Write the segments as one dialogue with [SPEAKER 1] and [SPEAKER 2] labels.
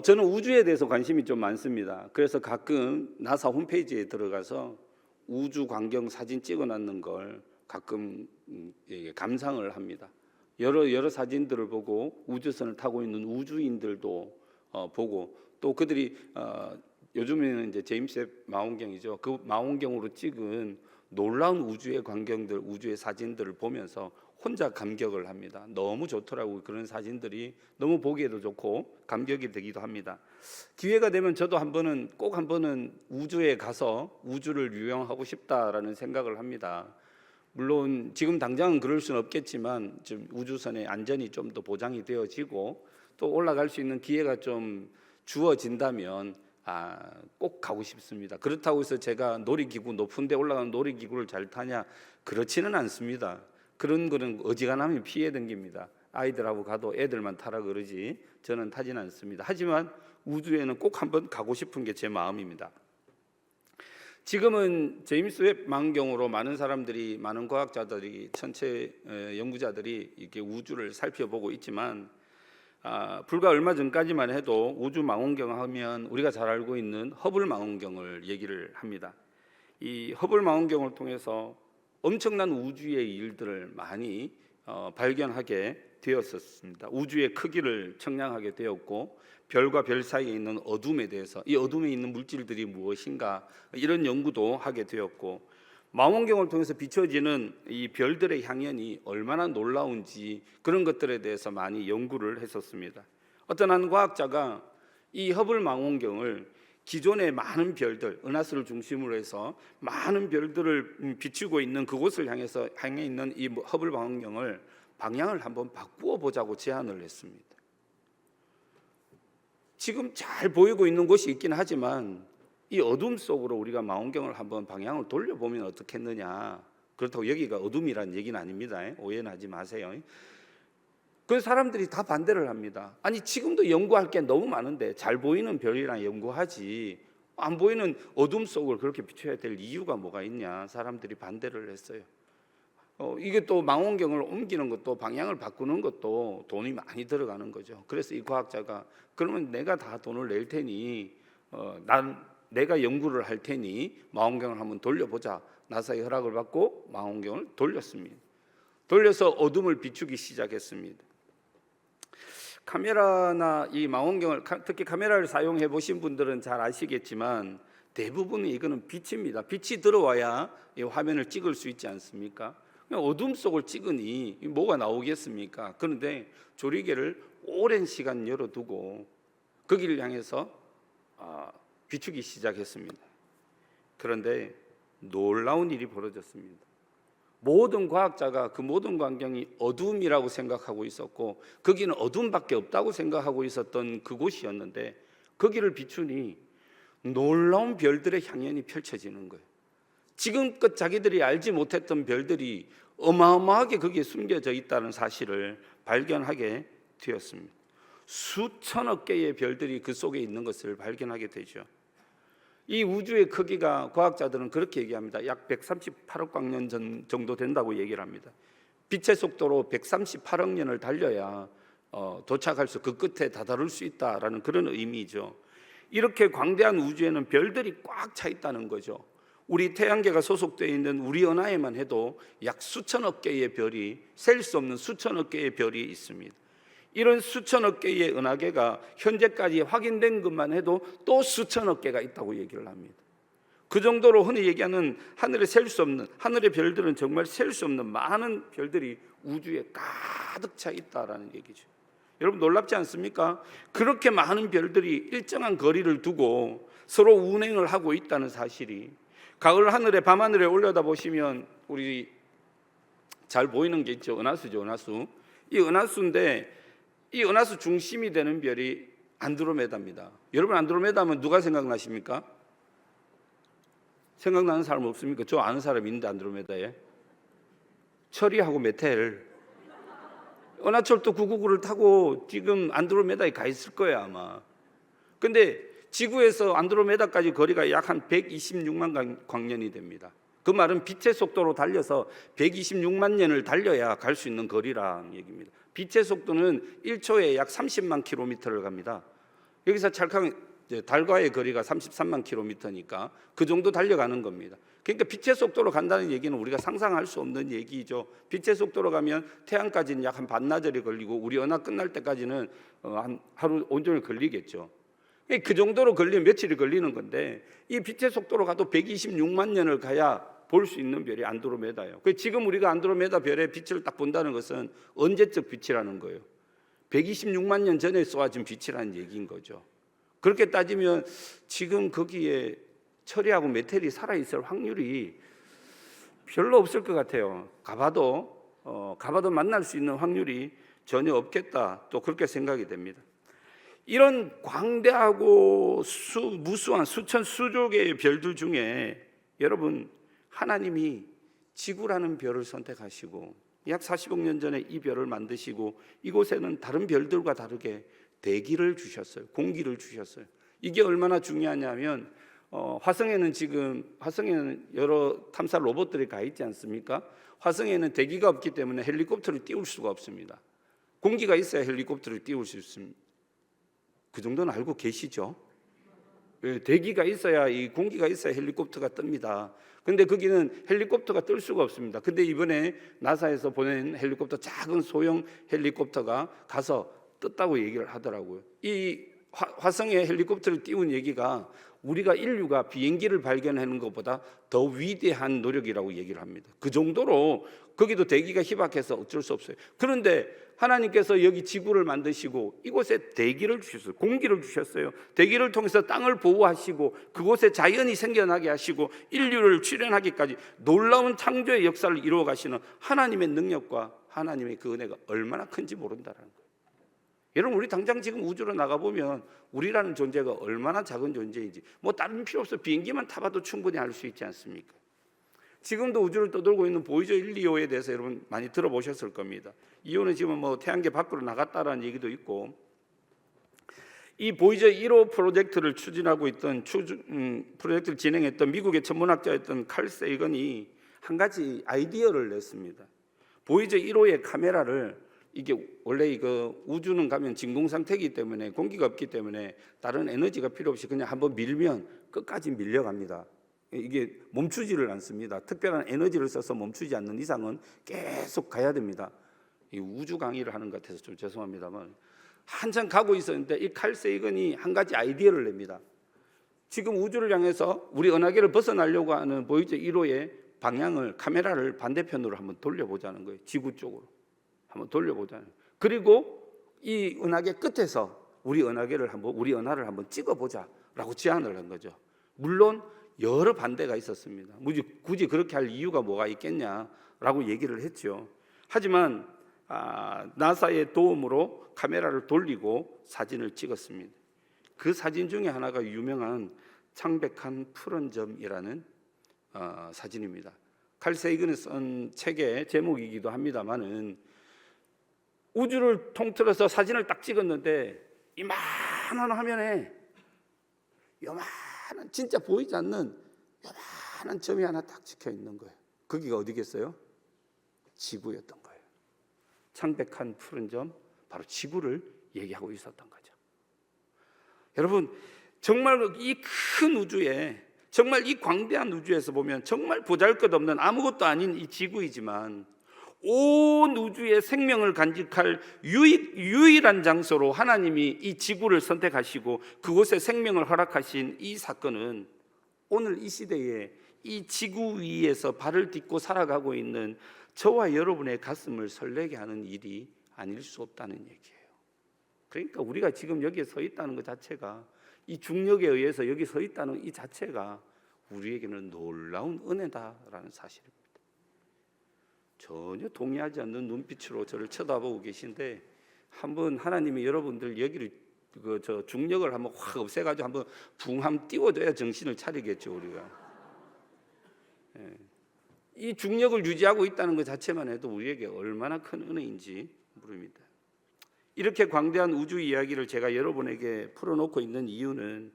[SPEAKER 1] 저는 우주에 대해서 관심이 좀 많습니다. 그래서 가끔 나사 홈페이지에 들어가서 우주 광경 사진 찍어놨는 걸 가끔 감상을 합니다. 여러 사진들을 보고 우주선을 타고 있는 우주인들도 보고, 또 그들이 요즘에는 이제 제임스 웹 망원경이죠. 그 망원경으로 찍은 놀라운 우주의 광경들, 우주의 사진들을 보면서 혼자 감격을 합니다. 너무 좋더라고요. 그런 사진들이 너무 보기에도 좋고 감격이 되기도 합니다. 기회가 되면 저도 꼭 한 번은 우주에 가서 우주를 유영하고 싶다라는 생각을 합니다. 물론 지금 당장은 그럴 수는 없겠지만 좀 우주선의 안전이 좀 더 보장이 되어지고 또 올라갈 수 있는 기회가 좀 주어진다면 꼭 가고 싶습니다. 그렇다고 해서 제가 놀이기구, 높은 데 올라가는 놀이기구를 잘 타냐? 그렇지는 않습니다. 그런 거는 어지간하면 피해 댕깁니다. 아이들하고 가도 애들만 타라 그러지 저는 타지는 않습니다. 하지만 우주에는 꼭 한번 가고 싶은 게 제 마음입니다. 지금은 제임스 웹 망원경으로 많은 사람들이, 많은 과학자들이, 천체 연구자들이 이렇게 우주를 살펴보고 있지만 불과 얼마 전까지만 해도 우주 망원경 하면 우리가 잘 알고 있는 허블 망원경을 얘기를 합니다. 이 허블 망원경을 통해서 엄청난 우주의 일들을 많이 발견하게 되었었습니다. 우주의 크기를 측량하게 되었고, 별과 별 사이에 있는 어둠에 대해서, 이 어둠에 있는 물질들이 무엇인가, 이런 연구도 하게 되었고, 망원경을 통해서 비춰지는 이 별들의 향연이 얼마나 놀라운지 그런 것들에 대해서 많이 연구를 했었습니다. 어떤 한 과학자가 이 허블 망원경을 기존의 많은 별들, 은하수를 중심으로 해서 많은 별들을 비추고 있는 그곳을 향해 있는 이 허블 망원경을 방향을 한번 바꾸어 보자고 제안을 했습니다. 지금 잘 보이고 있는 곳이 있긴 하지만 이 어둠 속으로 우리가 망원경을 한번 방향을 돌려보면 어떻겠느냐. 그렇다고 여기가 어둠이란 얘기는 아닙니다. 오해는 하지 마세요. 그 사람들이 다 반대를 합니다. 아니, 지금도 연구할 게 너무 많은데 잘 보이는 별이랑 연구하지, 안 보이는 어둠 속을 그렇게 비춰야 될 이유가 뭐가 있냐. 사람들이 반대를 했어요. 이게 또 망원경을 옮기는 것도, 방향을 바꾸는 것도 돈이 많이 들어가는 거죠. 그래서 이 과학자가, 그러면 내가 다 돈을 낼 테니 내가 연구를 할 테니 망원경을 한번 돌려보자. 나사의 허락을 받고 망원경을 돌렸습니다. 돌려서 어둠을 비추기 시작했습니다. 카메라나 이 망원경을, 특히 카메라를 사용해 보신 분들은 잘 아시겠지만 대부분은 이거는 빛입니다. 빛이 들어와야 이 화면을 찍을 수 있지 않습니까? 그냥 어둠 속을 찍으니 뭐가 나오겠습니까? 그런데 조리개를 오랜 시간 열어두고 거기를 향해서 비추기 시작했습니다. 그런데 놀라운 일이 벌어졌습니다. 모든 과학자가 그 모든 광경이 어둠이라고 생각하고 있었고, 거기는 어둠밖에 없다고 생각하고 있었던 그곳이었는데, 거기를 비추니 놀라운 별들의 향연이 펼쳐지는 거예요. 지금껏 자기들이 알지 못했던 별들이 어마어마하게 거기에 숨겨져 있다는 사실을 발견하게 되었습니다. 수천억 개의 별들이 그 속에 있는 것을 발견하게 되죠. 이 우주의 크기가 과학자들은 그렇게 얘기합니다. 약 138억 광년 정도 된다고 얘기를 합니다. 빛의 속도로 138억 년을 달려야 도착할 수, 그 끝에 다다를 수 있다라는 그런 의미죠. 이렇게 광대한 우주에는 별들이 꽉 차 있다는 거죠. 우리 태양계가 소속되어 있는 우리 은하에만 해도 약 수천억 개의 별이, 셀 수 없는 수천억 개의 별이 있습니다. 이런 수천억 개의 은하계가 현재까지 확인된 것만 해도 또 수천억 개가 있다고 얘기를 합니다. 그 정도로 흔히 얘기하는 하늘에 셀 수 없는, 하늘의 별들은 정말 셀 수 없는 많은 별들이 우주에 가득 차 있다라는 얘기죠. 여러분 놀랍지 않습니까? 그렇게 많은 별들이 일정한 거리를 두고 서로 운행을 하고 있다는 사실이, 가을 하늘에, 밤하늘에 올려다보시면 우리 잘 보이는 게 있죠. 은하수죠, 은하수. 이 은하수인데 이 은하수 중심이 되는 별이 안드로메다입니다. 여러분 안드로메다 하면 누가 생각나십니까? 생각나는 사람 없습니까? 저 아는 사람 있는데 안드로메다에 철이하고 메텔, 은하철도 999를 타고 지금 안드로메다에 가 있을 거예요 아마. 근데 지구에서 안드로메다까지 거리가 약 한 126만 광년이 됩니다. 그 말은 빛의 속도로 달려서 126만 년을 달려야 갈 수 있는 거리라는 얘기입니다. 빛의 속도는 1초에 약 30만 킬로미터를 갑니다. 여기서 찰칵 달과의 거리가 33만 킬로미터니까 그 정도 달려가는 겁니다. 그러니까 빛의 속도로 간다는 얘기는 우리가 상상할 수 없는 얘기죠. 빛의 속도로 가면 태양까지는 약 한 반나절이 걸리고 우리 은하 끝날 때까지는 한 하루 온종일 걸리겠죠. 그 정도로 걸리면 며칠이 걸리는 건데 이 빛의 속도로 가도 126만 년을 가야 볼 수 있는 별이 안드로메다예요. 지금 우리가 안드로메다 별의 빛을 딱 본다는 것은 언제적 빛이라는 거예요. 126만 년 전에 쏘아진 빛이라는 얘기인 거죠. 그렇게 따지면 지금 거기에 철이하고 메탈이 살아있을 확률이 별로 없을 것 같아요. 가봐도 만날 수 있는 확률이 전혀 없겠다, 또 그렇게 생각이 됩니다. 이런 광대하고 무수한 수천 수조 개의 별들 중에 여러분, 하나님이 지구라는 별을 선택하시고 약 40억 년 전에 이 별을 만드시고 이곳에는 다른 별들과 다르게 대기를 주셨어요. 공기를 주셨어요. 이게 얼마나 중요하냐면 화성에는 여러 탐사 로봇들이 가 있지 않습니까? 화성에는 대기가 없기 때문에 헬리콥터를 띄울 수가 없습니다. 공기가 있어야 헬리콥터를 띄울 수 있습니다. 그 정도는 알고 계시죠? 대기가 있어야, 이 공기가 있어야 헬리콥터가 뜹니다. 근데 거기는 헬리콥터가 뜰 수가 없습니다. 근데 이번에 나사에서 보낸 헬리콥터, 작은 소형 헬리콥터가 가서 떴다고 얘기를 하더라고요. 이 화성에 헬리콥터를 띄운 얘기가 우리가 인류가 비행기를 발견하는 것보다 더 위대한 노력이라고 얘기를 합니다. 그 정도로 거기도 대기가 희박해서 어쩔 수 없어요. 그런데 하나님께서 여기 지구를 만드시고 이곳에 대기를 주셨어요. 공기를 주셨어요. 대기를 통해서 땅을 보호하시고 그곳에 자연이 생겨나게 하시고 인류를 출현하기까지 놀라운 창조의 역사를 이루어 가시는 하나님의 능력과 하나님의 그 은혜가 얼마나 큰지 모른다는 거예요. 여러분, 우리 당장 지금 우주로 나가보면 우리라는 존재가 얼마나 작은 존재인지 다른 필요 없어. 비행기만 타봐도 충분히 알 수 있지 않습니까? 지금도 우주를 떠돌고 있는 보이저 1, 2호에 대해서 여러분 많이 들어보셨을 겁니다. 2호는 지금 태양계 밖으로 나갔다라는 얘기도 있고, 이 보이저 1호 프로젝트를 추진하고 있던 프로젝트를 진행했던 미국의 천문학자였던 칼 세이건이 한 가지 아이디어를 냈습니다. 보이저 1호의 카메라를, 이게 원래 이거 우주는 가면 진공 상태이기 때문에 공기가 없기 때문에 다른 에너지가 필요 없이 그냥 한번 밀면 끝까지 밀려갑니다. 이게 멈추지를 않습니다. 특별한 에너지를 써서 멈추지 않는 이상은 계속 가야 됩니다. 이 우주 강의를 하는 것 같아서 좀 죄송합니다만 한참 가고 있었는데 이 칼 세이건이 한 가지 아이디어를 냅니다. 지금 우주를 향해서 우리 은하계를 벗어나려고 하는 보이저 1호의 방향을, 카메라를 반대편으로 한번 돌려보자는 거예요. 지구 쪽으로 한번 돌려보자는 거예요. 그리고 이 은하계 끝에서 우리 은하를 한번 찍어보자라고 제안을 한 거죠. 물론 여러 반대가 있었습니다. 굳이 그렇게 할 이유가 뭐가 있겠냐라고 얘기를 했죠. 하지만 나사의 도움으로 카메라를 돌리고 사진을 찍었습니다. 그 사진 중에 하나가 유명한 창백한 푸른 점이라는 사진입니다. 칼 세이건이 쓴 책의 제목이기도 합니다만은 우주를 통틀어서 사진을 딱 찍었는데 이만한 화면에 요만한, 진짜 보이지 않는 요만한 점이 하나 딱 찍혀 있는 거예요. 거기가 어디겠어요? 지구였던 거예요. 창백한 푸른 점, 바로 지구를 얘기하고 있었던 거죠. 여러분, 정말 이 큰 우주에, 정말 이 광대한 우주에서 보면 정말 보잘것없는 아무것도 아닌 이 지구이지만 온 우주의 생명을 간직할 유일한 장소로 하나님이 이 지구를 선택하시고 그곳에 생명을 허락하신 이 사건은 오늘 이 시대에 이 지구 위에서 발을 딛고 살아가고 있는 저와 여러분의 가슴을 설레게 하는 일이 아닐 수 없다는 얘기예요. 그러니까 우리가 지금 여기에 서 있다는 것 자체가, 이 중력에 의해서 여기 서 있다는 이 자체가 우리에게는 놀라운 은혜다라는 사실입니다. 전혀 동의하지 않는 눈빛으로 저를 쳐다보고 계신데, 한번 하나님이 여러분들 여기를 중력을 한번 확 없애가지고 한번 붕함 띄워줘야 정신을 차리겠죠, 우리가. 이 중력을 유지하고 있다는 것 자체만 해도 우리에게 얼마나 큰 은혜인지 모릅니다. 이렇게 광대한 우주 이야기를 제가 여러분에게 풀어놓고 있는 이유는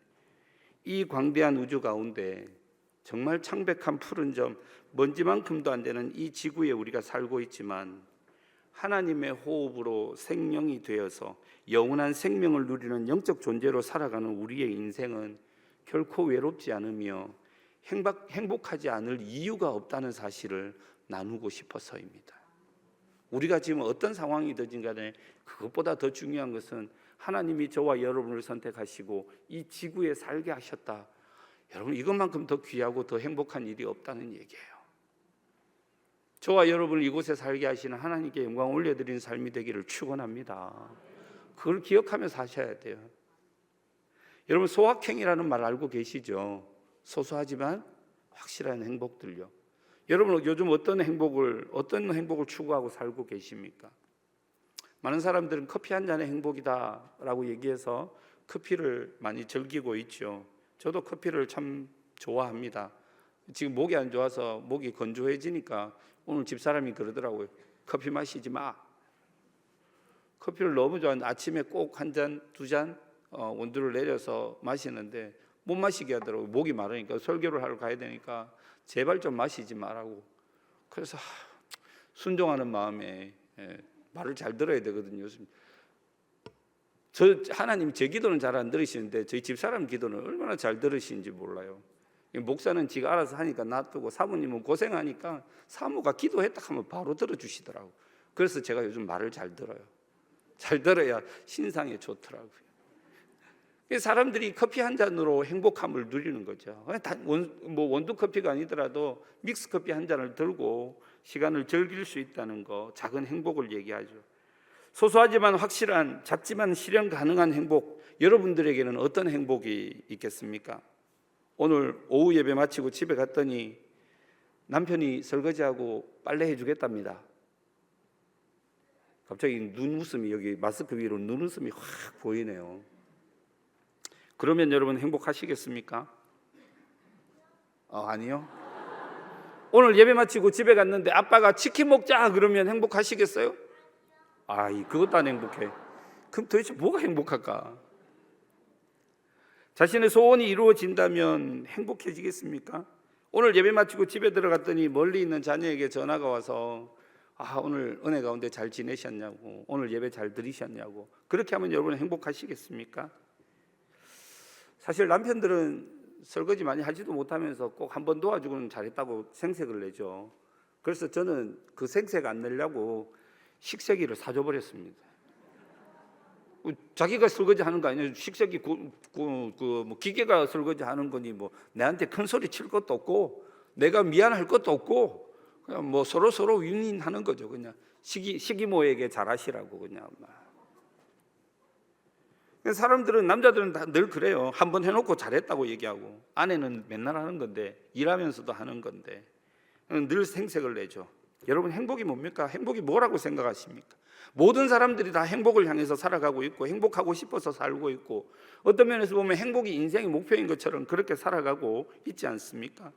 [SPEAKER 1] 이 광대한 우주 가운데 정말 창백한 푸른 점, 먼지만큼도 안 되는 이 지구에 우리가 살고 있지만 하나님의 호흡으로 생명이 되어서 영원한 생명을 누리는 영적 존재로 살아가는 우리의 인생은 결코 외롭지 않으며 행복하지 않을 이유가 없다는 사실을 나누고 싶어서입니다. 우리가 지금 어떤 상황이든지 간에 그것보다 더 중요한 것은 하나님이 저와 여러분을 선택하시고 이 지구에 살게 하셨다. 여러분, 이것만큼 더 귀하고 더 행복한 일이 없다는 얘기예요. 저와 여러분을 이곳에 살게 하시는 하나님께 영광 올려드리는 삶이 되기를 축원합니다. 그걸 기억하며 사셔야 돼요. 여러분, 소확행이라는 말 알고 계시죠? 소소하지만 확실한 행복들요. 여러분, 요즘 어떤 행복을 추구하고 살고 계십니까? 많은 사람들은 커피 한 잔의 행복이다라고 얘기해서 커피를 많이 즐기고 있죠. 저도 커피를 참 좋아합니다. 지금 목이 안 좋아서 목이 건조해지니까 오늘 집사람이 그러더라고요. 커피 마시지 마. 커피를 너무 좋아하는데 아침에 꼭 한 잔, 두 잔 온도를 내려서 마시는데 못 마시게 하더라고요. 목이 마르니까 설교를 하러 가야 되니까 제발 좀 마시지 말라고. 그래서 순종하는 마음에 말을 잘 들어야 되거든요. 하나님 제 기도는 잘 안 들으시는데 저희 집사람 기도는 얼마나 잘 들으시는지 몰라요. 목사는 지가 알아서 하니까 놔두고 사모님은 고생하니까 사모가 기도했다 하면 바로 들어주시더라고. 그래서 제가 요즘 말을 잘 들어요. 잘 들어야 신상에 좋더라고요. 사람들이 커피 한 잔으로 행복함을 누리는 거죠. 원두 커피가 아니더라도 믹스 커피 한 잔을 들고 시간을 즐길 수 있다는 거, 작은 행복을 얘기하죠. 소소하지만 확실한, 작지만 실현 가능한 행복, 여러분들에게는 어떤 행복이 있겠습니까? 오늘 오후 예배 마치고 집에 갔더니 남편이 설거지하고 빨래해 주겠답니다. 갑자기 눈웃음이, 여기 마스크 위로 눈웃음이 확 보이네요. 그러면 여러분 행복하시겠습니까? 아니요. 오늘 예배 마치고 집에 갔는데 아빠가 치킨 먹자 그러면 행복하시겠어요? 그것도 안 행복해. 그럼 도대체 뭐가 행복할까? 자신의 소원이 이루어진다면 행복해지겠습니까? 오늘 예배 마치고 집에 들어갔더니 멀리 있는 자녀에게 전화가 와서 오늘 은혜 가운데 잘 지내셨냐고, 오늘 예배 잘 드리셨냐고. 그렇게 하면 여러분 행복하시겠습니까? 사실 남편들은 설거지 많이 하지도 못하면서 꼭 한번 도와주고는 잘했다고 생색을 내죠. 그래서 저는 그 생색 안 내려고 식세기를 사줘버렸습니다. 자기가 설거지 하는 거 아니에요. 식세기 뭐 기계가 설거지 하는 거니 뭐 내한테 큰 소리 칠 것도 없고 내가 미안할 것도 없고 그냥 뭐 서로 윈윈하는 거죠. 그냥 시기모에게 잘하시라고 그냥. 사람들은, 남자들은 다 늘 그래요. 한번 해놓고 잘했다고 얘기하고, 아내는 맨날 하는 건데, 일하면서도 하는 건데 늘 생색을 내죠. 여러분, 행복이 뭡니까? 행복이 뭐라고 생각하십니까? 모든 사람들이 다 행복을 향해서 살아가고 있고 행복하고 싶어서 살고 있고, 어떤 면에서 보면 행복이 인생의 목표인 것처럼 그렇게 살아가고 있지 않습니까?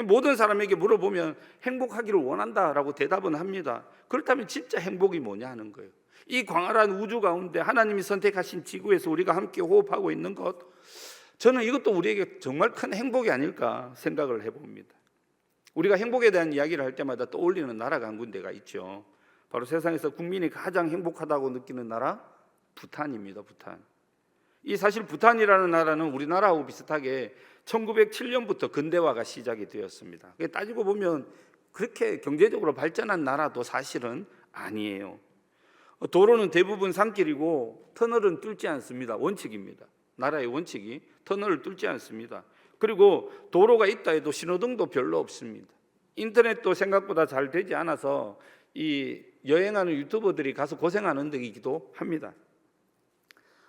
[SPEAKER 1] 모든 사람에게 물어보면 행복하기를 원한다라고 대답은 합니다. 그렇다면 진짜 행복이 뭐냐 하는 거예요. 이 광활한 우주 가운데 하나님이 선택하신 지구에서 우리가 함께 호흡하고 있는 것, 저는 이것도 우리에게 정말 큰 행복이 아닐까 생각을 해봅니다. 우리가 행복에 대한 이야기를 할 때마다 떠올리는 나라가 한 군데가 있죠. 바로 세상에서 국민이 가장 행복하다고 느끼는 나라, 부탄입니다. 부탄. 사실 부탄이라는 나라는 우리나라하고 비슷하게 1907년부터 근대화가 시작이 되었습니다. 따지고 보면 그렇게 경제적으로 발전한 나라도 사실은 아니에요. 도로는 대부분 산길이고 터널은 뚫지 않습니다. 원칙입니다. 나라의 원칙이 터널을 뚫지 않습니다. 그리고 도로가 있다 해도 신호등도 별로 없습니다. 인터넷도 생각보다 잘 되지 않아서 이 여행하는 유튜버들이 가서 고생하는 데이기도 합니다.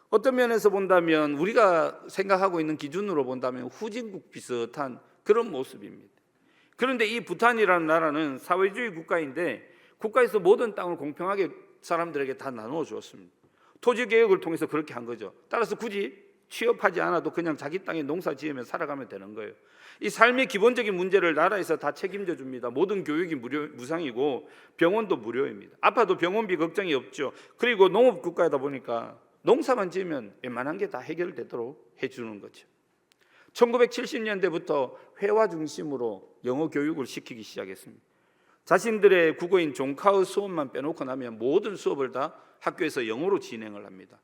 [SPEAKER 1] 어떤 면에서 본다면, 우리가 생각하고 있는 기준으로 본다면 후진국 비슷한 그런 모습입니다. 그런데 이 부탄이라는 나라는 사회주의 국가인데 국가에서 모든 땅을 공평하게 사람들에게 다 나누어 주었습니다. 토지 개혁을 통해서 그렇게 한 거죠. 따라서 굳이 취업하지 않아도 그냥 자기 땅에 농사 지으며 살아가면 되는 거예요. 이 삶의 기본적인 문제를 나라에서 다 책임져 줍니다. 모든 교육이 무상이고 병원도 무료입니다. 아파도 병원비 걱정이 없죠. 그리고 농업 국가이다 보니까 농사만 지으면 웬만한 게 다 해결되도록 해주는 거죠. 1970년대부터 회화 중심으로 영어 교육을 시키기 시작했습니다. 자신들의 국어인 종카우 수업만 빼놓고 나면 모든 수업을 다 학교에서 영어로 진행을 합니다.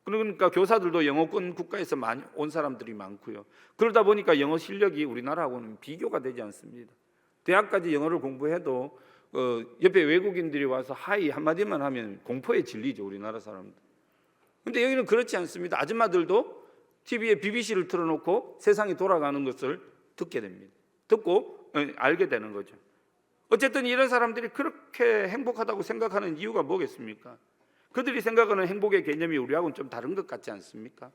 [SPEAKER 1] 그러니까 교사들도 영어권 국가에서 많이 온 사람들이 많고요. 그러다 보니까 영어 실력이 우리나라하고는 비교가 되지 않습니다. 대학까지 영어를 공부해도 옆에 외국인들이 와서 하이 한마디만 하면 공포에 질리죠, 우리나라 사람들. 근데 여기는 그렇지 않습니다. 아줌마들도 TV에 BBC를 틀어놓고 세상이 돌아가는 것을 듣게 됩니다. 듣고 알게 되는 거죠. 어쨌든 이런 사람들이 그렇게 행복하다고 생각하는 이유가 뭐겠습니까? 그들이 생각하는 행복의 개념이 우리하고는 좀 다른 것 같지 않습니까?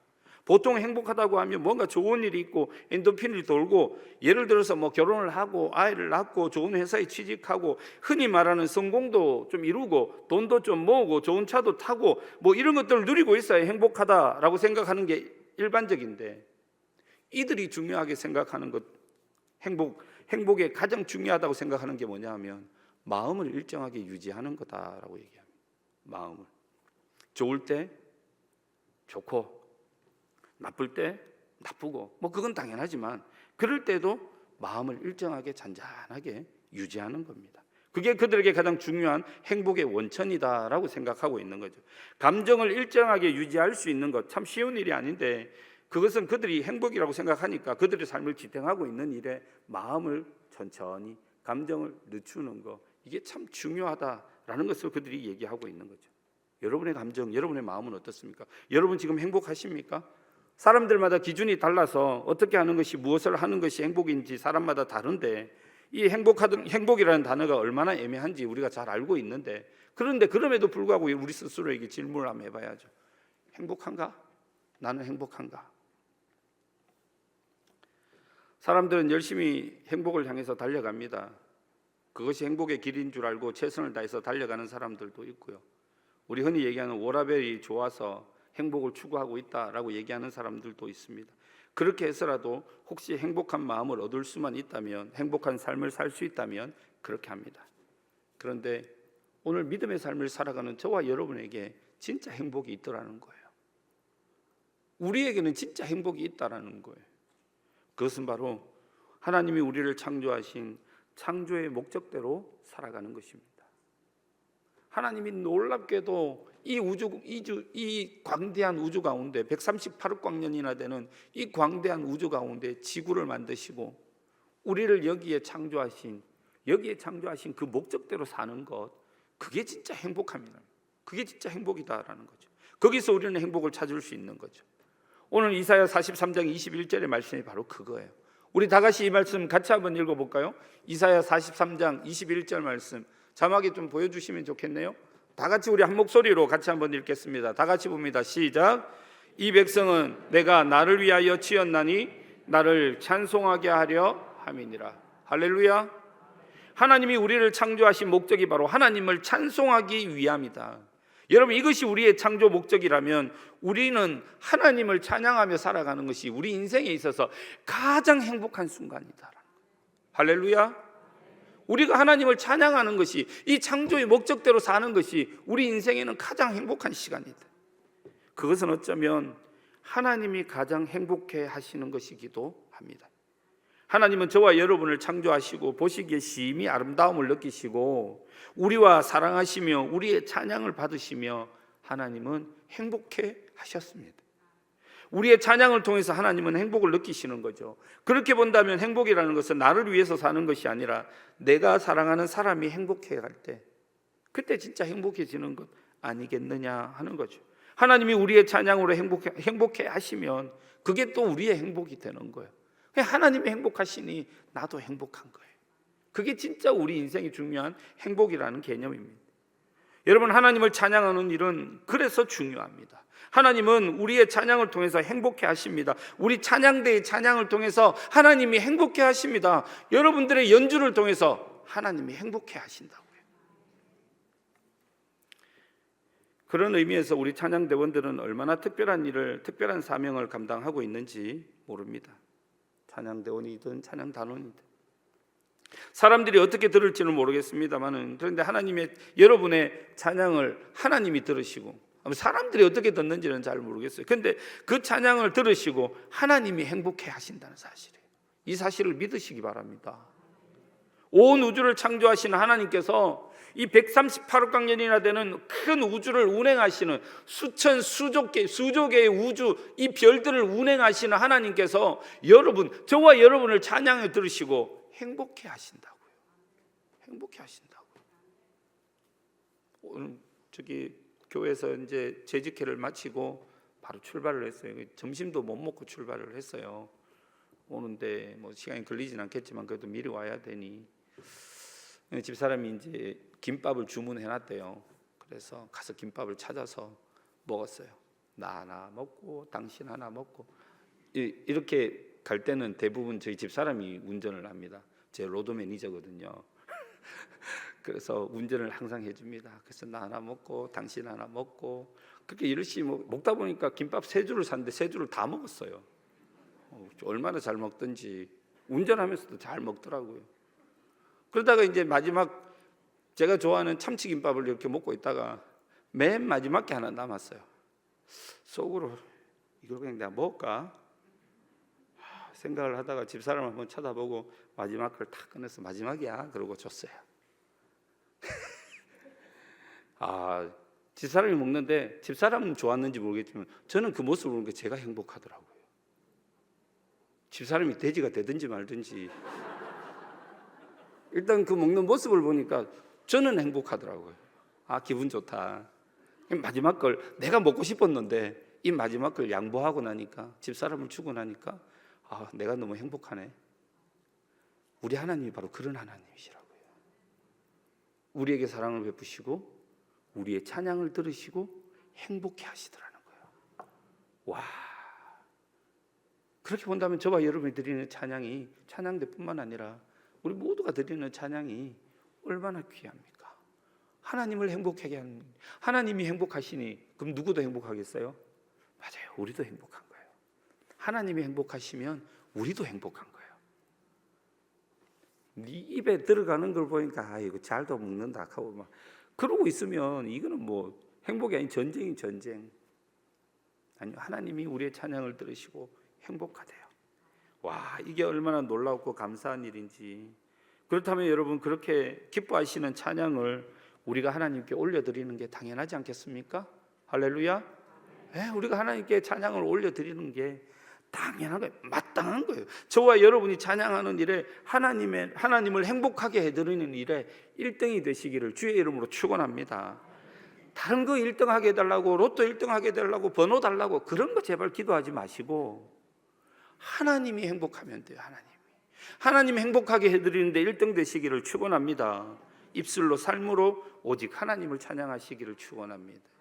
[SPEAKER 1] 보통 행복하다고 하면 뭔가 좋은 일이 있고 엔도핀이 돌고, 예를 들어서 뭐 결혼을 하고 아이를 낳고 좋은 회사에 취직하고 흔히 말하는 성공도 좀 이루고 돈도 좀 모으고 좋은 차도 타고 뭐 이런 것들을 누리고 있어야 행복하다라고 생각하는 게 일반적인데, 이들이 중요하게 생각하는 것, 행복에 가장 중요하다고 생각하는 게 뭐냐 하면 마음을 일정하게 유지하는 거다라고 얘기합니다. 마음을 좋을 때 좋고 나쁠 때 나쁘고, 뭐 그건 당연하지만 그럴 때도 마음을 일정하게 잔잔하게 유지하는 겁니다. 그게 그들에게 가장 중요한 행복의 원천이다라고 생각하고 있는 거죠. 감정을 일정하게 유지할 수 있는 것 참 쉬운 일이 아닌데, 그것은 그들이 행복이라고 생각하니까 그들의 삶을 지탱하고 있는 일에 마음을 천천히, 감정을 늦추는 것, 이게 참 중요하다라는 것을 그들이 얘기하고 있는 거죠. 여러분의 감정, 여러분의 마음은 어떻습니까? 여러분 지금 행복하십니까? 사람들마다 기준이 달라서 어떻게 하는 것이, 무엇을 하는 것이 행복인지 사람마다 다른데, 이 행복이라는 단어가 얼마나 애매한지 우리가 잘 알고 있는데, 그런데 그럼에도 불구하고 우리 스스로에게 질문을 한번 해봐야죠. 행복한가? 나는 행복한가? 사람들은 열심히 행복을 향해서 달려갑니다. 그것이 행복의 길인 줄 알고 최선을 다해서 달려가는 사람들도 있고요. 우리 흔히 얘기하는 워라밸이 좋아서 행복을 추구하고 있다라고 얘기하는 사람들도 있습니다. 그렇게 해서라도 혹시 행복한 마음을 얻을 수만 있다면, 행복한 삶을 살 수 있다면 그렇게 합니다. 그런데 오늘 믿음의 삶을 살아가는 저와 여러분에게 진짜 행복이 있더라는 거예요. 우리에게는 진짜 행복이 있다라는 거예요. 그것은 바로 하나님이 우리를 창조하신 창조의 목적대로 살아가는 것입니다. 하나님이 놀랍게도 이 광대한 우주 가운데 138억 광년이나 되는 이 광대한 우주 가운데 지구를 만드시고 우리를 여기에 창조하신 그 목적대로 사는 것, 그게 진짜 행복합니다. 그게 진짜 행복이다라는 거죠. 거기서 우리는 행복을 찾을 수 있는 거죠. 오늘 이사야 43장 21절의 말씀이 바로 그거예요. 우리 다 같이 이 말씀 같이 한번 읽어볼까요? 이사야 43장 21절 말씀 자막에 좀 보여주시면 좋겠네요. 다 같이 우리 한 목소리로 같이 한번 읽겠습니다. 다 같이 봅니다. 시작. 이 백성은 내가 나를 위하여 지었나니 나를 찬송하게 하려 함이니라. 할렐루야. 하나님이 우리를 창조하신 목적이 바로 하나님을 찬송하기 위함이다. 여러분, 이것이 우리의 창조 목적이라면 우리는 하나님을 찬양하며 살아가는 것이 우리 인생에 있어서 가장 행복한 순간이다. 할렐루야. 우리가 하나님을 찬양하는 것이, 이 창조의 목적대로 사는 것이 우리 인생에는 가장 행복한 시간이다. 그것은 어쩌면 하나님이 가장 행복해 하시는 것이기도 합니다. 하나님은 저와 여러분을 창조하시고 보시기에 심히 아름다움을 느끼시고 우리와 사랑하시며 우리의 찬양을 받으시며 하나님은 행복해 하셨습니다. 우리의 찬양을 통해서 하나님은 행복을 느끼시는 거죠. 그렇게 본다면 행복이라는 것은 나를 위해서 사는 것이 아니라 내가 사랑하는 사람이 행복해 갈 때, 그때 진짜 행복해지는 것 아니겠느냐 하는 거죠. 하나님이 우리의 찬양으로 행복해 하시면 그게 또 우리의 행복이 되는 거예요. 하나님이 행복하시니 나도 행복한 거예요. 그게 진짜 우리 인생이 중요한 행복이라는 개념입니다. 여러분, 하나님을 찬양하는 일은 그래서 중요합니다. 하나님은 우리의 찬양을 통해서 행복해 하십니다. 우리 찬양대의 찬양을 통해서 하나님이 행복해 하십니다. 여러분들의 연주를 통해서 하나님이 행복해 하신다고요. 그런 의미에서 우리 찬양대원들은 얼마나 특별한 사명을 감당하고 있는지 모릅니다. 찬양대원이든 찬양단원이든 사람들이 어떻게 들을지는 모르겠습니다만은, 그런데 여러분의 찬양을 하나님이 들으시고, 사람들이 어떻게 듣는지는 잘 모르겠어요. 그런데 그 찬양을 들으시고 하나님이 행복해 하신다는 사실이에요. 이 사실을 믿으시기 바랍니다. 온 우주를 창조하신 하나님께서 이 138억 광년이나 되는 큰 우주를 운행하시는 수천 수조 개의 우주 이 별들을 운행하시는 하나님께서 저와 여러분을 찬양해 들으시고 행복해 하신다고요. 행복해 하신다고요. 오늘 저기 교회에서 이제 재직회를 마치고 바로 출발을 했어요. 점심도 못 먹고 출발을 했어요. 오는데 뭐 시간이 걸리진 않겠지만 그래도 미리 와야 되니 집사람이 이제 김밥을 주문해 놨대요. 그래서 가서 김밥을 찾아서 먹었어요. 나 하나 먹고 당신 하나 먹고 이렇게 갈 때는 대부분 저희 집사람이 운전을 합니다. 제 로드 매니저거든요. 그래서 운전을 항상 해줍니다. 그래서 나 하나 먹고 당신 하나 먹고 그렇게 이러시 먹다 보니까 김밥 3줄을 샀는데 3줄을 다 먹었어요. 얼마나 잘 먹든지 운전하면서도 잘 먹더라고요. 그러다가 이제 마지막 제가 좋아하는 참치김밥을 이렇게 먹고 있다가 맨 마지막 게 하나 남았어요. 속으로 이걸 그냥 내가 먹을까 생각을 하다가 집사람 한번 쳐다보고 마지막 걸 탁 꺼내서 마지막이야 그러고 줬어요. 집사람이 먹는데 집사람은 좋았는지 모르겠지만 저는 그 모습을 보는 게 제가 행복하더라고요. 집사람이 돼지가 되든지 말든지 일단 그 먹는 모습을 보니까 저는 행복하더라고요. 기분 좋다. 마지막 걸 내가 먹고 싶었는데 이 마지막 걸 양보하고 나니까 집사람을 주고 나니까 내가 너무 행복하네. 우리 하나님이 바로 그런 하나님이시라고요. 우리에게 사랑을 베푸시고 우리의 찬양을 들으시고 행복해 하시더라는 거예요. 와, 그렇게 본다면 저와 여러분이 드리는 찬양이 찬양대뿐만 아니라 우리 모두가 드리는 찬양이 얼마나 귀합니까? 하나님을 행복하게 하는, 하나님이 행복하시니 그럼 누구도 행복하겠어요? 맞아요. 우리도 행복한 거예요. 하나님이 행복하시면 우리도 행복한 거예요. 네 입에 들어가는 걸 보니까 이거 잘도 먹는다 하고 막 그러고 있으면 이거는 뭐 행복이 아닌 전쟁인 전쟁. 아니요, 하나님이 우리의 찬양을 들으시고 행복하대요. 와, 이게 얼마나 놀랍고 감사한 일인지. 그렇다면 여러분 그렇게 기뻐하시는 찬양을 우리가 하나님께 올려드리는 게 당연하지 않겠습니까? 할렐루야. 네, 우리가 하나님께 찬양을 올려드리는 게 당연한 거예요. 마땅한 거예요. 저와 여러분이 찬양하는 일에 하나님을 행복하게 해드리는 일에 1등이 되시기를 주의 이름으로 축원합니다. 다른 거 1등하게 해달라고 로또 1등하게 해달라고 번호 달라고 그런 거 제발 기도하지 마시고 하나님이 행복하면 돼요. 하나님이 행복하게 해드리는데 1등 되시기를 축원합니다. 입술로 삶으로 오직 하나님을 찬양하시기를 축원합니다.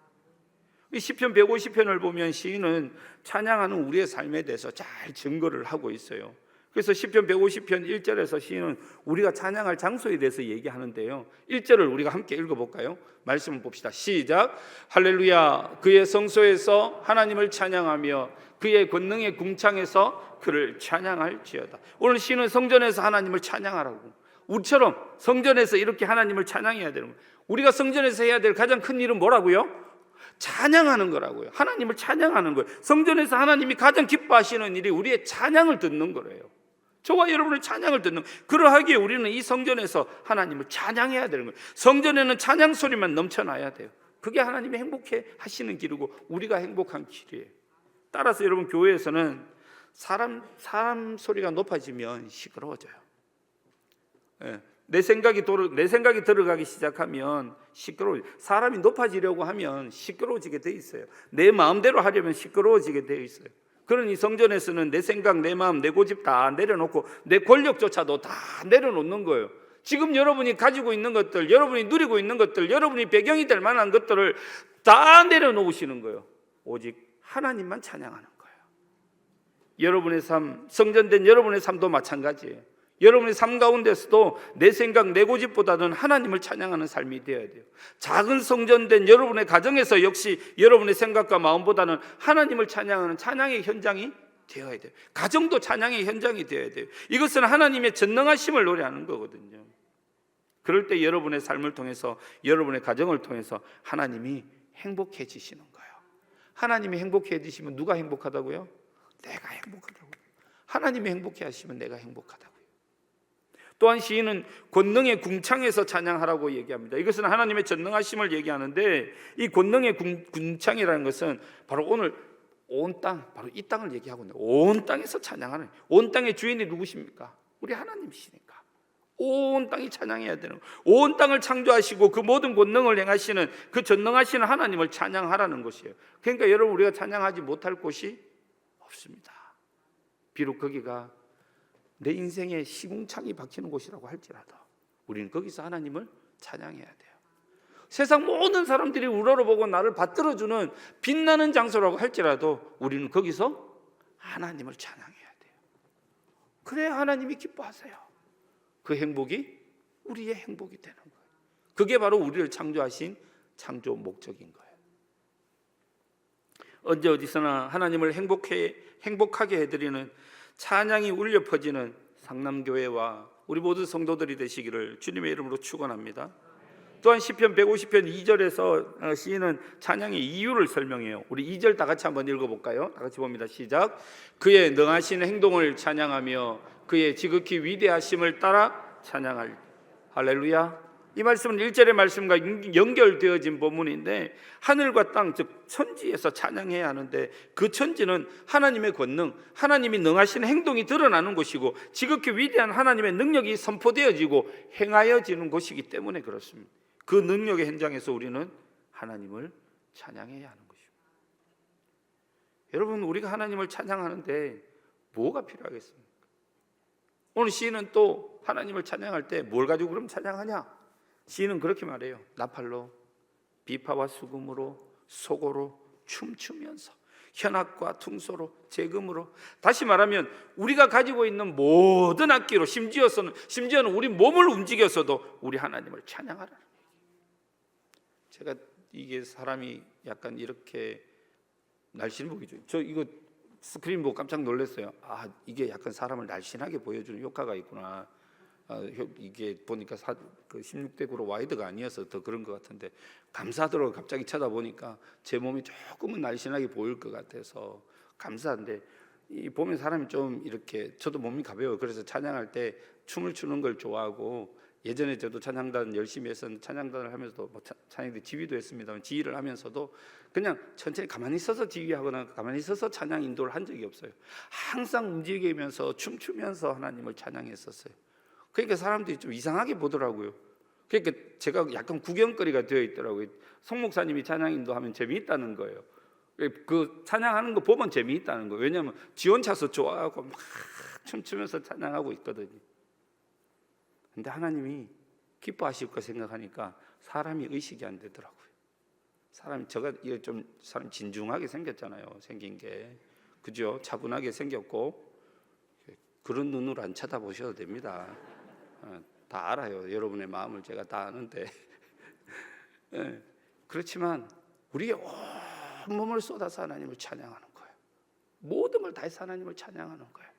[SPEAKER 1] 시편 150편을 보면 시인은 찬양하는 우리의 삶에 대해서 잘 증거를 하고 있어요. 그래서 시편 150편 1절에서 시인은 우리가 찬양할 장소에 대해서 얘기하는데요. 1절을 우리가 함께 읽어볼까요? 말씀을 봅시다. 시작. 할렐루야. 그의 성소에서 하나님을 찬양하며 그의 권능의 궁창에서 그를 찬양할지어다. 오늘 시인은 성전에서 하나님을 찬양하라고. 우리처럼 성전에서 이렇게 하나님을 찬양해야 되는 거예요. 우리가 성전에서 해야 될 가장 큰 일은 뭐라고요? 찬양하는 거라고요. 하나님을 찬양하는 거예요. 성전에서 하나님이 가장 기뻐하시는 일이 우리의 찬양을 듣는 거예요. 저와 여러분의 찬양을 듣는, 그러하기에 우리는 이 성전에서 하나님을 찬양해야 되는 거예요. 성전에는 찬양 소리만 넘쳐나야 돼요. 그게 하나님이 행복해 하시는 길이고 우리가 행복한 길이에요. 따라서 여러분 교회에서는 사람 소리가 높아지면 시끄러워져요. 내 생각이 들어가기 시작하면 시끄러워요. 사람이 높아지려고 하면 시끄러워지게 돼 있어요. 내 마음대로 하려면 시끄러워지게 돼 있어요. 그러니 성전에서는 내 생각, 내 마음, 내 고집 다 내려놓고 내 권력조차도 다 내려놓는 거예요. 지금 여러분이 가지고 있는 것들, 여러분이 누리고 있는 것들, 여러분이 배경이 될 만한 것들을 다 내려놓으시는 거예요. 오직 하나님만 찬양하는 거예요. 여러분의 삶, 성전된 여러분의 삶도 마찬가지예요. 여러분의 삶 가운데서도 내 생각, 내 고집보다는 하나님을 찬양하는 삶이 되어야 돼요. 작은 성전된 여러분의 가정에서 역시 여러분의 생각과 마음보다는 하나님을 찬양하는 찬양의 현장이 되어야 돼요. 가정도 찬양의 현장이 되어야 돼요. 이것은 하나님의 전능하심을 노래하는 거거든요. 그럴 때 여러분의 삶을 통해서, 여러분의 가정을 통해서 하나님이 행복해지시는 거예요. 하나님이 행복해지시면 누가 행복하다고요? 내가 행복하다고요. 하나님이 행복해 하시면 내가 행복하다고요. 또한 시인은 권능의 궁창에서 찬양하라고 얘기합니다. 이것은 하나님의 전능하심을 얘기하는데, 이 권능의 궁창이라는 것은 바로 오늘 온 땅, 바로 이 땅을 얘기하고 있는데, 온 땅에서 찬양하는, 온 땅의 주인이 누구십니까? 우리 하나님이시니까 온 땅이 찬양해야 되는, 온 땅을 창조하시고 그 모든 권능을 행하시는 그 전능하시는 하나님을 찬양하라는 것이에요. 그러니까 여러분, 우리가 찬양하지 못할 곳이 없습니다. 비록 거기가 내 인생에 시궁창이 박히는 곳이라고 할지라도 우리는 거기서 하나님을 찬양해야 돼요. 세상 모든 사람들이 우러러보고 나를 받들어주는 빛나는 장소라고 할지라도 우리는 거기서 하나님을 찬양해야 돼요. 그래야 하나님이 기뻐하세요. 그 행복이 우리의 행복이 되는 거예요. 그게 바로 우리를 창조하신 창조 목적인 거예요. 언제 어디서나 하나님을 행복하게 해드리는 찬양이 울려 퍼지는 상남교회와 우리 모든 성도들이 되시기를 주님의 이름으로 축원합니다. 또한 시편 150편 2절에서 시인은 찬양의 이유를 설명해요. 우리 2절 다 같이 한번 읽어볼까요? 다 같이 봅니다. 시작. 그의 능하신 행동을 찬양하며 그의 지극히 위대하심을 따라 찬양할. 할렐루야. 이 말씀은 1절의 말씀과 연결되어진 본문인데, 하늘과 땅, 즉 천지에서 찬양해야 하는데, 그 천지는 하나님의 권능, 하나님이 능하신 행동이 드러나는 곳이고 지극히 위대한 하나님의 능력이 선포되어지고 행하여지는 곳이기 때문에 그렇습니다. 그 능력의 현장에서 우리는 하나님을 찬양해야 하는 것입니다. 여러분, 우리가 하나님을 찬양하는데 뭐가 필요하겠습니까? 오늘 시인은 또 하나님을 찬양할 때 뭘 가지고 그럼 찬양하냐? 시인은 그렇게 말해요. 나팔로, 비파와 수금으로, 소고로, 춤추면서, 현악과 퉁소로, 재금으로, 다시 말하면 우리가 가지고 있는 모든 악기로, 심지어는 우리 몸을 움직여서도 우리 하나님을 찬양하라는 얘기예요. 제가 이게 사람이 약간 이렇게 날씬 보이죠. 저 이거 스크린 보고 깜짝 놀랐어요. 아, 이게 약간 사람을 날씬하게 보여주는 효과가 있구나. 이게 보니까 그 16대 9로 와이드가 아니어서 더 그런 것 같은데, 감사하더라고요. 갑자기 쳐다보니까 제 몸이 조금은 날씬하게 보일 것 같아서 감사한데, 이 보면 사람이 좀 이렇게, 저도 몸이 가벼워요. 그래서 찬양할 때 춤을 추는 걸 좋아하고, 예전에 저도 찬양단 열심히 해서 찬양단을 하면서도 뭐 찬양대 지휘도 했습니다만, 지휘를 하면서도 그냥 천천히 가만히 서서 지휘하거나 가만히 서서 찬양 인도를 한 적이 없어요. 항상 움직이면서 춤추면서 하나님을 찬양했었어요. 그러니까 사람들이 좀 이상하게 보더라고요. 그러니까 제가 약간 구경거리가 되어 있더라고요. 송 목사님이 찬양 인도하면 재미있다는 거예요. 그 찬양하는 거 보면 재미있다는 거예요. 왜냐하면 지 혼자서 좋아하고 막 춤추면서 찬양하고 있거든요. 근데 하나님이 기뻐하실 거 생각하니까 사람이 의식이 안 되더라고요. 제가 좀 사람 진중하게 생겼잖아요. 생긴 게, 그죠? 차분하게 생겼고, 그런 눈으로 안 쳐다보셔도 됩니다. 다 알아요. 여러분의 마음을 제가 다 아는데. 그렇지만 우리의 온 몸을 쏟아서 하나님을 찬양하는 거예요. 모든 걸 다해서 하나님을 찬양하는 거예요.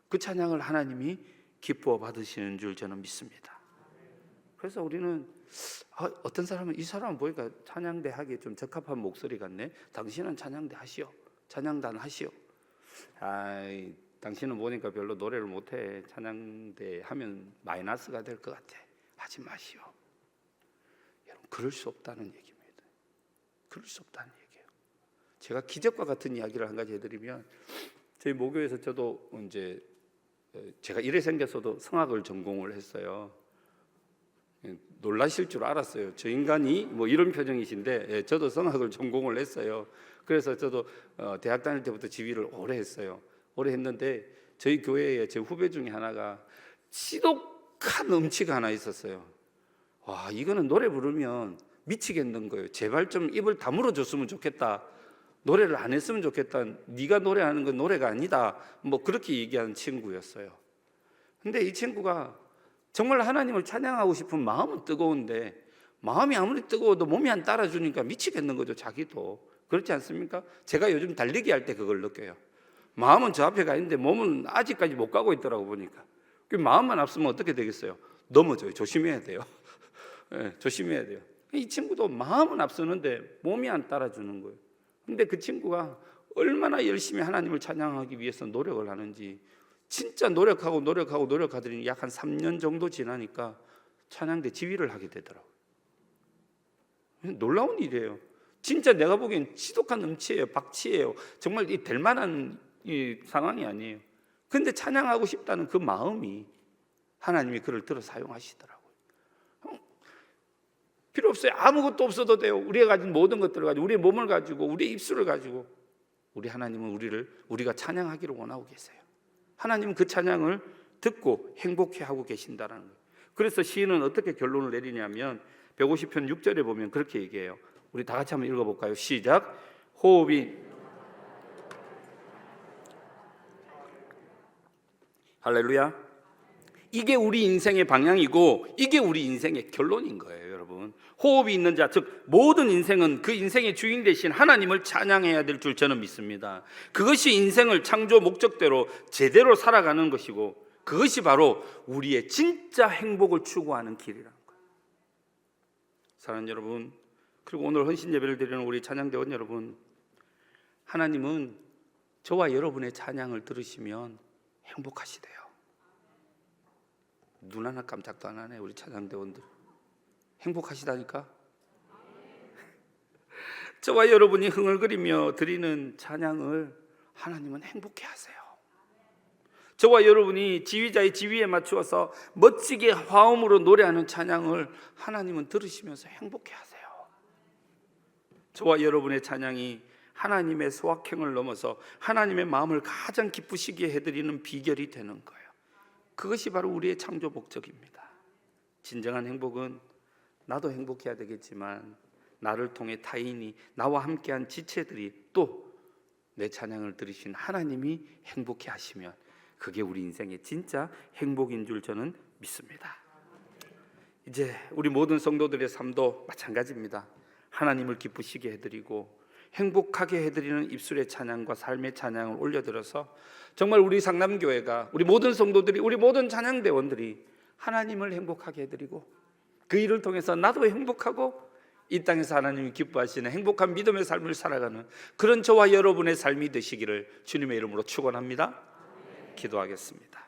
[SPEAKER 1] 그 찬양을 하나님이 기뻐 받으시는 줄 저는 믿습니다. 그래서 우리는 어떤 사람은, 이 사람은 보니까 찬양대 하기에 좀 적합한 목소리 같네. 당신은 찬양대 하시오. 찬양단 하시오. 아이, 당신은 보니까 별로 노래를 못해. 찬양대 하면 마이너스가 될 것 같아. 하지 마시오. 여러분, 그럴 수 없다는 얘기입니다. 그럴 수 없다는 얘기예요. 제가 기적과 같은 이야기를 한 가지 해드리면, 저희 모교에서 저도 이제 제가 이래 생겼어도 성악을 전공을 했어요. 놀라실 줄 알았어요. 저 인간이 뭐 이런 표정이신데, 저도 성악을 전공을 했어요. 그래서 저도 대학 다닐 때부터 지휘를 오래 했어요. 오래 했는데 저희 교회에 제 후배 중에 하나가 지독한 음치가 하나 있었어요. 와, 이거는 노래 부르면 미치겠는 거예요. 제발 좀 입을 다물어 줬으면 좋겠다. 노래를 안 했으면 좋겠다. 네가 노래하는 건 노래가 아니다. 뭐 그렇게 얘기하는 친구였어요. 근데 이 친구가 정말 하나님을 찬양하고 싶은 마음은 뜨거운데, 마음이 아무리 뜨거워도 몸이 안 따라주니까 미치겠는 거죠. 자기도. 그렇지 않습니까? 제가 요즘 달리기 할 때 그걸 느껴요. 마음은 저 앞에 가 있는데 몸은 아직까지 못 가고 있더라고 보니까. 그 마음만 앞서면 어떻게 되겠어요? 넘어져요. 조심해야 돼요. 네, 조심해야 돼요. 이 친구도 마음은 앞서는데 몸이 안 따라주는 거예요. 근데 그 친구가 얼마나 열심히 하나님을 찬양하기 위해서 노력을 하는지 진짜 노력하더니 약 한 3년 정도 지나니까 찬양대 지휘를 하게 되더라고요. 놀라운 일이에요. 진짜 내가 보기엔 지독한 음치예요. 박치예요. 정말 이 될 만한 이 상황이 아니에요. 근데 찬양하고 싶다는 그 마음이 하나님이 그를 들어 사용하시더라고요. 필요 없어요. 아무것도 없어도 돼요. 우리가 가진 모든 것들을 가지고, 우리의 몸을 가지고, 우리의 입술을 가지고, 우리 하나님은 우리가 찬양하기를 원하고 계세요. 하나님은 그 찬양을 듣고 행복해하고 계신다는 거예요. 그래서 시인은 어떻게 결론을 내리냐면 150편 6절에 보면 그렇게 얘기해요. 우리 다 같이 한번 읽어볼까요? 시작. 호흡이 할렐루야. 이게 우리 인생의 방향이고 이게 우리 인생의 결론인 거예요, 여러분. 호흡이 있는 자, 즉 모든 인생은 그 인생의 주인 되신 하나님을 찬양해야 될 줄 저는 믿습니다. 그것이 인생을 창조 목적대로 제대로 살아가는 것이고 그것이 바로 우리의 진짜 행복을 추구하는 길이라는 거예요. 사랑하는 여러분, 그리고 오늘 헌신 예배를 드리는 우리 찬양대원 여러분, 하나님은 저와 여러분의 찬양을 들으시면 행복하시대요. 눈 하나 깜짝도 안 하네. 우리 찬양대원들 행복하시다니까. 저와 여러분이 흥얼거리며 드리는 찬양을 하나님은 행복해 하세요. 저와 여러분이 지휘자의 지휘에 맞추어서 멋지게 화음으로 노래하는 찬양을 하나님은 들으시면서 행복해 하세요. 저와 여러분의 찬양이 하나님의 소확행을 넘어서 하나님의 마음을 가장 기쁘시게 해드리는 비결이 되는 거예요. 그것이 바로 우리의 창조 목적입니다. 진정한 행복은 나도 행복해야 되겠지만 나를 통해 타인이, 나와 함께한 지체들이 또 내 찬양을 들으신 하나님이 행복해 하시면 그게 우리 인생의 진짜 행복인 줄 저는 믿습니다. 이제 우리 모든 성도들의 삶도 마찬가지입니다. 하나님을 기쁘시게 해드리고 행복하게 해드리는 입술의 찬양과 삶의 찬양을 올려드려서 정말 우리 상남교회가, 우리 모든 성도들이, 우리 모든 찬양대원들이 하나님을 행복하게 해드리고 그 일을 통해서 나도 행복하고 이 땅에서 하나님이 기뻐하시는 행복한 믿음의 삶을 살아가는 그런 저와 여러분의 삶이 되시기를 주님의 이름으로 축원합니다. 기도하겠습니다.